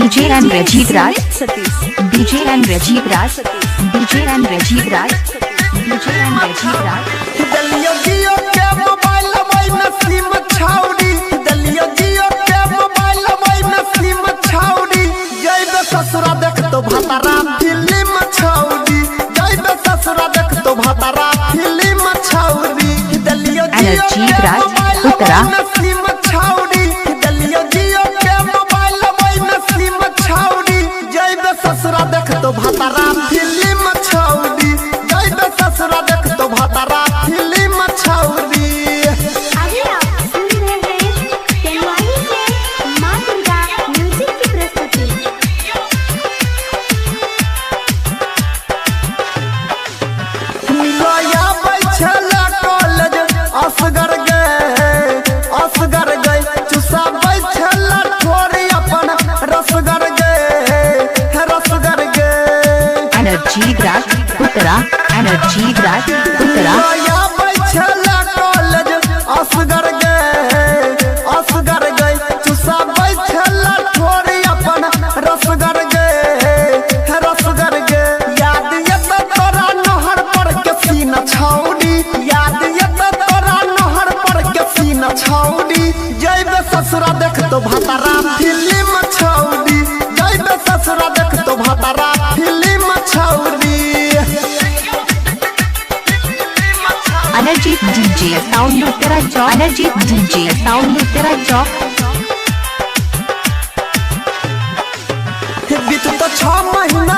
DJ and Rajiv Raj, DJ and Rajiv Raj, DJ and Rajiv Raj, DJ and Rajiv Raj. दलिया जियो के mobile में SIM छाउड़ी, दलिया जियो के mobile में SIM छाउड़ी, जइबे ससुरा देख तो भतारा फिल्म छाउड़ी, जइबे ससुरा देख तो भतारा फिल्म छाउड़ी, दलिया Rajiv Raj, Uttara. सिम छाउड़ी, दलिया जियो के मोबाइल में सिम छाउड़ी, जइबे ससुरा देख तो भतारा फिल्म छाउड़ी, जइबे ससुरा देख तो भतारा फिल्म छाउड़ी। अभी आप सुन रहे हैं तेलवानी से मां दुर्गा म्यूजिक की प्रस्तुति। मिलाया बैठला कॉलेज असगर गए चुसा बैठला थोड़ी अपन रसगर गए। Rajiv Raj, Uttara. Rajiv Raj, Uttara. मिलाया बैठला कॉलेज असगर गए चुसा बैठला थोड़ी अपन रसगर गए। याद ये तोरा नहर पर के सीना छाउड़ी, याद ये तोरा नहर पर के सीना छाउड़ी, जइबे ससुरा देख तो भतारा फिल्म छाउड़ी, जइबे ससुरा देख तो भतारा film छाउड़ी। Energy DJ Sound Uttara Chowk. Energy DJ Sound Uttara Chowk. बीत तो 6 महीना